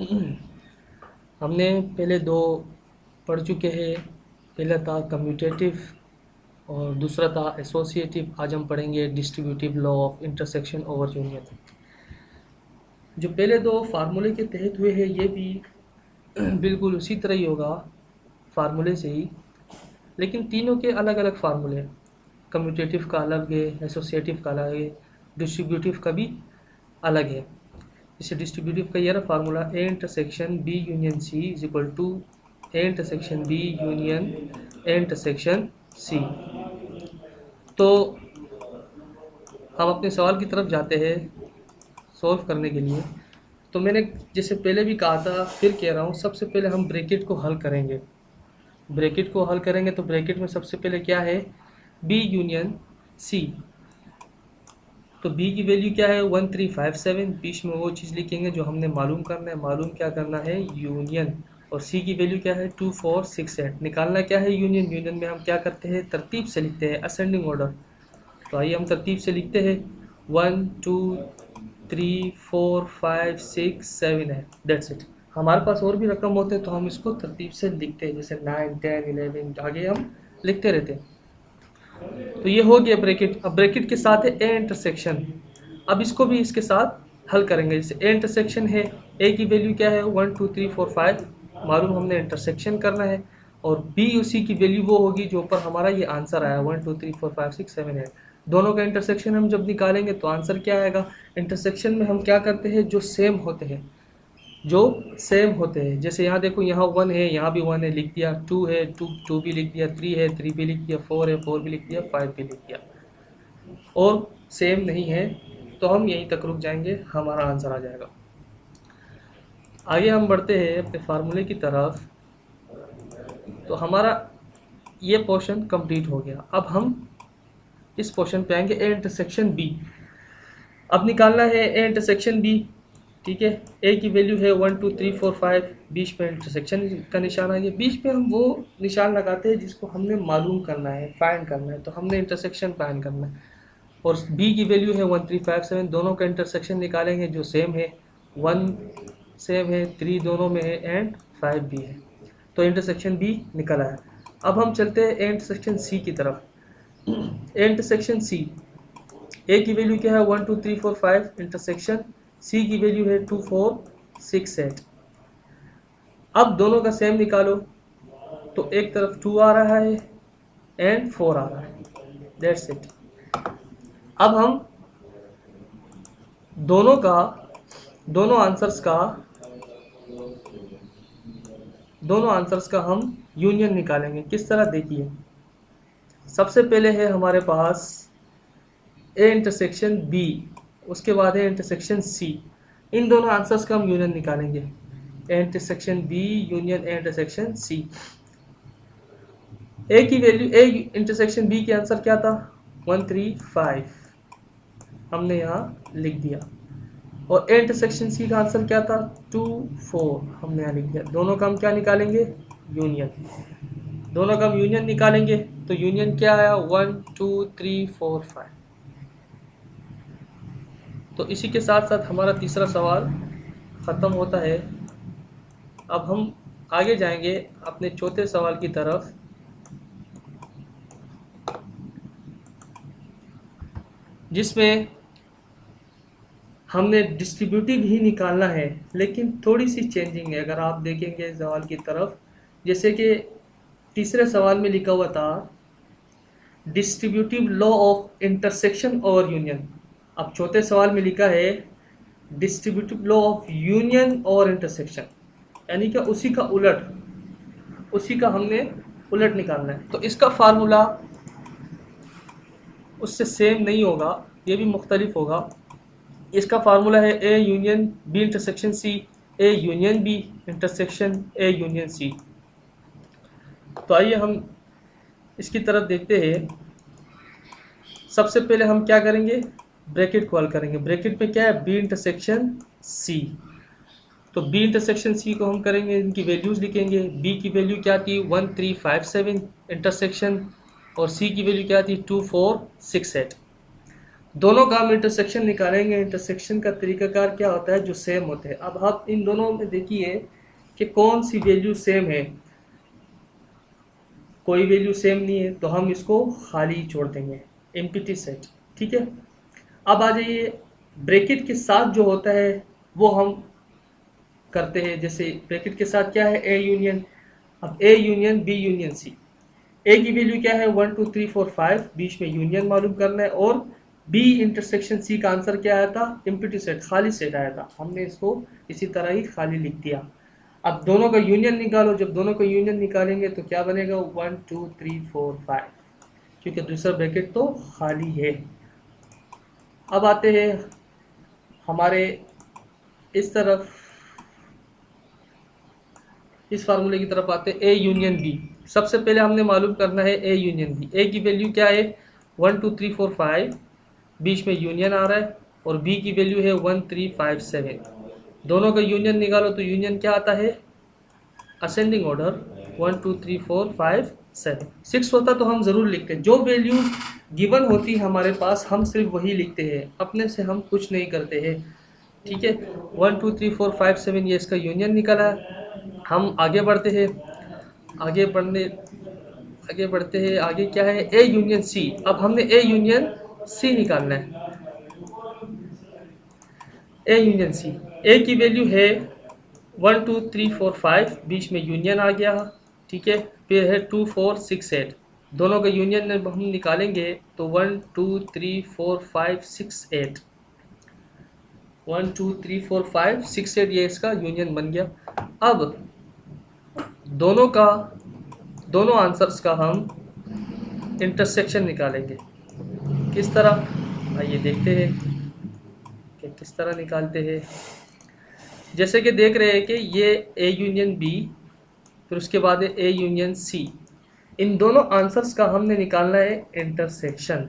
हमने पहले दो पढ़ चुके हैं। पहला था कम्यूटेटिव और दूसरा था एसोसिएटिव। आज हम पढ़ेंगे distributive law of intersection over union. जो पहले दो फार्मूले के तहत हुए हैं ये भी बिल्कुल उसी तरह ही होगा, फार्मूले से ही, लेकिन तीनों के अलग अलग फार्मूले हैं। कम्यूटेटिव का अलग है, एसोसिएटिव का अलग है, डिस्ट्रीब्यूटिव का भी अलग है। जैसे डिस्ट्रीब्यूटिव का ये रहा formula, A intersection B union C is equal to A intersection B union A intersection C. तो हम अपने सवाल की तरफ जाते हैं सॉल्व करने के लिए। तो मैंने जैसे पहले भी कहा था, फिर कह रहा हूँ, सबसे पहले हम ब्रैकेट को हल करेंगे। ब्रैकेट को हल करेंगे तो ब्रैकेट में सबसे पहले क्या है, बी यूनियन सी। तो b की वैल्यू क्या है 1357, बीच में वो चीज़ लिखेंगे जो हमने मालूम करना है। मालूम क्या करना है, यूनियन। और c की वैल्यू क्या है 2468। निकालना क्या है, यूनियन। यूनियन में हम क्या करते हैं, तरतीब से लिखते हैं, असेंडिंग ऑर्डर। तो आइए हम तरतीब से लिखते हैं, 1 2 3 4 5 6 7 है, दैट्स इट। हमारे पास और भी रकम होते हैं तो हम इसको तरतीब से लिखते हैं, जैसे 9 10 11 आगे हम लिखते रहते हैं। तो ये हो गया ब्रैकेट। अब ब्रैकेट के साथ है ए इंटरसेक्शन। अब इसको भी इसके साथ हल करेंगे। जैसे ए इंटरसेक्शन है, ए की वैल्यू क्या है 1 2 3 4 5, मालूम हमने इंटरसेक्शन करना है। और बी उसी की वैल्यू वो होगी जो ऊपर हमारा ये आंसर आया 1 2 3 4 5 6 7 8। दोनों का इंटरसेक्शन हम जब निकालेंगे तो आंसर क्या आएगा। इंटरसेक्शन में हम क्या करते हैं, जो सेम होते हैं, जो सेम होते हैं। जैसे यहाँ देखो, यहाँ 1 है, यहाँ भी 1 है, लिख दिया। 2 है, 2 भी लिख दिया। 3 है, 3 भी लिख दिया। 4 है, 4 भी लिख दिया। 5 भी लिख दिया। और सेम नहीं है तो हम यहीं तक रुक जाएंगे, हमारा आंसर आ जाएगा। आगे हम बढ़ते हैं अपने फार्मूले की तरफ। तो हमारा ये पोर्शन कंप्लीट हो गया। अब हम इस पोर्शन पे आएंगे, ए इंटरसेक्शन बी। अब निकालना है ए इंटरसेक्शन बी, ठीक है। ए की वैल्यू है 1 2 3 4 5, बीच में इंटरसेक्शन का निशान आ गया। बीच में हम वो निशान लगाते हैं जिसको हमने मालूम करना है, फाइंड करना है। तो हमने इंटरसेक्शन फाइंड करना है। और बी की वैल्यू है 1357। दोनों का इंटरसेक्शन निकालेंगे जो सेम है, 1 सेम है, 3 दोनों में है, एंड 5 भी है। तो इंटरसेक्शन बी निकल आया। अब हम चलते हैं इंटरसेक्शन सी की तरफ। इंटरसेक्शन सी, ए की वैल्यू क्या है 1 2 3 4 5, इंटरसेक्शन सी की वैल्यू है 2 4 6 8। अब दोनों का सेम निकालो तो एक तरफ 2 आ रहा है एंड 4 आ रहा है, दैट्स इट। अब हम दोनों का, दोनों आंसर्स का हम यूनियन निकालेंगे। किस तरह, देखिए। सबसे पहले है हमारे पास ए इंटरसेक्शन बी, उसके बाद है इंटरसेक्शन सी। इन दोनों आंसर्स का हम यूनियन निकालेंगे, A intersection B union A intersection C. A की वैल्यू, ए इंटरसेक्शन बी के आंसर क्या था 135, हमने यहाँ लिख दिया। और ए इंटरसेक्शन सी का आंसर क्या था 2 4, हमने यहाँ लिख दिया। दोनों का हम क्या निकालेंगे, यूनियन। दोनों का हम यूनियन निकालेंगे तो यूनियन क्या आया 1 2 3 4 5। तो इसी के साथ साथ हमारा तीसरा सवाल ख़त्म होता है। अब हम आगे जाएंगे अपने चौथे सवाल की तरफ, जिसमें हमने डिस्ट्रीब्यूटिव ही निकालना है, लेकिन थोड़ी सी चेंजिंग है। अगर आप देखेंगे सवाल की तरफ, जैसे कि तीसरे सवाल में लिखा हुआ था डिस्ट्रीब्यूटिव लॉ ऑफ इंटरसेक्शन और यूनियन। अब चौथे सवाल में लिखा है डिस्ट्रीब्यूटिव लॉ ऑफ यूनियन और इंटरसेक्शन, यानी कि उसी का उलट, उसी का हमने उलट निकालना है। तो इसका फार्मूला उससे सेम नहीं होगा, ये भी मुख्तलिफ होगा। इसका फार्मूला है A union B intersection C, A union B intersection A union C. तो आइए हम इसकी तरफ देखते हैं। सबसे पहले हम क्या करेंगे, ब्रैकेट को हल करेंगे। ब्रैकेट में क्या है, बी इंटरसेक्शन सी। तो बी इंटरसेक्शन सी को हम करेंगे, इनकी वैल्यूज लिखेंगे। बी की वैल्यू क्या थी 1357 इंटरसेक्शन, और सी की वैल्यू क्या थी 2468। दोनों का हम इंटरसेक्शन निकालेंगे। इंटरसेक्शन का तरीकाकार क्या होता है, जो सेम होते हैं। अब आप इन दोनों में देखिए कि कौन सी वैल्यू सेम है। कोई वैल्यू सेम नहीं है तो हम इसको खाली छोड़ देंगे, एम्प्टी सेट। ठीक है। अब आ जाइए, ब्रैकेट के साथ जो होता है वो हम करते हैं। जैसे ब्रैकेट के साथ क्या है, ए यूनियन। अब A union B union C. A की वैल्यू क्या है 1 2 3 4 5, बीच में यूनियन मालूम करना है। और बी इंटरसेक्शन सी का आंसर क्या आया था, एम्प्टी सेट, खाली सेट आया था। हमने इसको इसी तरह ही खाली लिख दिया। अब दोनों का यूनियन निकालो। जब दोनों का यूनियन निकालेंगे तो क्या बनेगा, 1 2 3 4 5, क्योंकि दूसरा ब्रैकेट तो खाली है। अब आते हैं हमारे इस तरफ, इस फार्मूले की तरफ आते हैं, ए यूनियन बी। सबसे पहले हमने मालूम करना है ए यूनियन बी। ए की वैल्यू क्या है 1 2 3 4 5, बीच में यूनियन आ रहा है। और बी की वैल्यू है 1 3 5 7। दोनों का यूनियन निकालो तो यूनियन क्या आता है, असेंडिंग ऑर्डर 1 2 3 4 5 7। 6 होता तो हम ज़रूर लिखते। जो वैल्यू गिवन होती है हमारे पास हम सिर्फ वही लिखते हैं, अपने से हम कुछ नहीं करते हैं। ठीक है। 1 2 3 4 5 7 ये इसका यूनियन निकला है। हम आगे बढ़ते हैं। आगे बढ़ने आगे बढ़ते हैं। आगे क्या है, ए यूनियन सी। अब हमने ए यूनियन सी निकालना है। ए यूनियन सी, ए की वैल्यू है 1 2 3 4 5, बीच में यूनियन आ गया। ठीक है। फिर है 2 4 6 8। दोनों का यूनियन हम निकालेंगे तो 1 2 3 4 5 6 8, 1 2 3 4 5 6 8, ये इसका यूनियन बन गया। अब दोनों आंसर्स का हम इंटरसेक्शन निकालेंगे। किस तरह, आइए देखते हैं कि किस तरह निकालते हैं। जैसे कि देख रहे हैं कि ये ए यूनियन बी, फिर उसके बाद है ए यूनियन सी। इन दोनों आंसर्स का हमने निकालना है इंटरसेक्शन।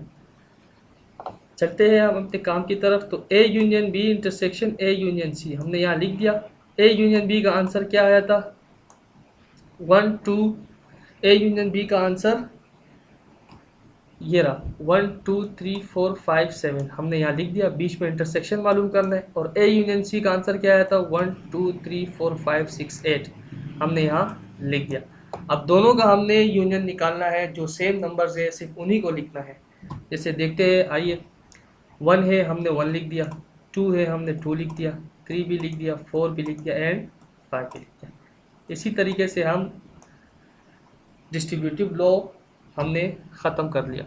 चलते हैं हम अपने काम की तरफ। तो A union B intersection A union C हमने यहाँ लिख दिया। ए यूनियन बी का आंसर क्या आया था 1 2। ए यूनियन बी का आंसर ये रहा 1 2 3 4 5 7, हमने यहाँ लिख दिया। बीच में इंटरसेक्शन मालूम करना है। और ए यूनियन सी का आंसर क्या आया था 1 2 3 4 5 6 8, हमने यहाँ लिख दिया। अब दोनों का हमने यूनियन निकालना है। जो सेम नंबर्स है सिर्फ उन्हीं को लिखना है। जैसे देखते हैं, आइए। 1 है, हमने 1 लिख दिया। 2 है, हमने 2 लिख दिया। 3 भी लिख दिया, 4 भी लिख दिया, एंड 5 भी लिख दिया। इसी तरीके से हम डिस्ट्रीब्यूटिव लॉ हमने ख़त्म कर लिया।